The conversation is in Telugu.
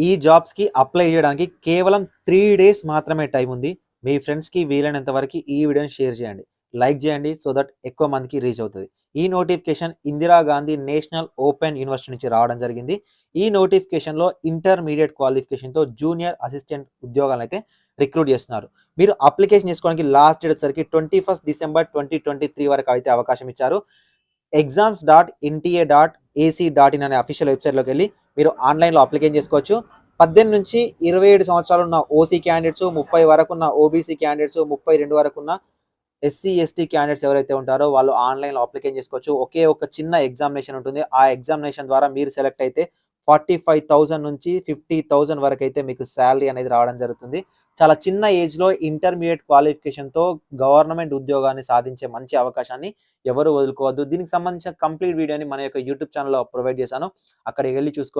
ఈ జాబ్స్‌కి అప్లై చేయడానికి కేవలం 3 డేస్ మాత్రమే టైం ఉంది. మీ ఫ్రెండ్స్‌కి వీలైనంత వరకు ఈ వీడియోని షేర్ చేయండి. లైక్ చేయండి సో దట్ ఎక్కువ మందికి రీచ్ అవుతది. ఈ notification Indira Gandhi national open university నుంచి రావడం జరిగింది. ఈ నోటిఫికేషన్‌లో ఇంటర్మీడియేట్ క్వాలిఫికేషన్‌తో జూనియర్ అసిస్టెంట్ ఉద్యోగాలనైతే రిక్రూట్ చేస్తున్నారు. మీరు అప్లికేషన్ చేసుకోవడానికి లాస్ట్ డేట్ వచ్చేసరికి 21 డిసెంబర్ 2023 వరకు అయితే అవకాశం ఇచ్చారు. exams.nta.ac.in అనే అఫీషియల్ వెబ్‌సైట్‌లోకి వెళ్లి మీరు ఆన్‌లైన్‌లో అప్లికేషన్ చేసుకోవచ్చు. 18 నుంచి 27 సంవత్సరాలు ఉన్న ఓసీ క్యాండిడేట్స్, 30 వరకున్న ఓబీసీ క్యాండిడేట్స్, 32 వరకున్న ఎస్సీ, ఎస్టీ క్యాండిడేట్స్ ఎవరైతే ఉంటారో వాళ్ళు ఆన్‌లైన్‌లో అప్లికేషన్ చేసుకోవచ్చు. ఒకే ఒక చిన్న ఎగ్జామినేషన్ ఉంటుంది. ఆ ఎగ్జామినేషన్ ద్వారా మీరు సెలెక్ట్ అయితే 45,000 నుంచి 50,000 వరకైతే మీకు సాలరీ అనేది రావడం జరుగుతుంది. చాలా చిన్న ఏజ్‌లో ఇంటర్మీడియేట్ క్వాలిఫికేషన్‌తో గవర్నమెంట్ ఉద్యోగాన్ని సాధించే మంచి అవకాశాన్ని ఎవరు వదులుకోవద్దు. దీనికి సంబంధించిన కంప్లీట్ వీడియోని మన యొక్క యూట్యూబ్ ఛానెల్‌లో ప్రొవైడ్ చేశాను. అక్కడికి వెళ్లి చూసుకో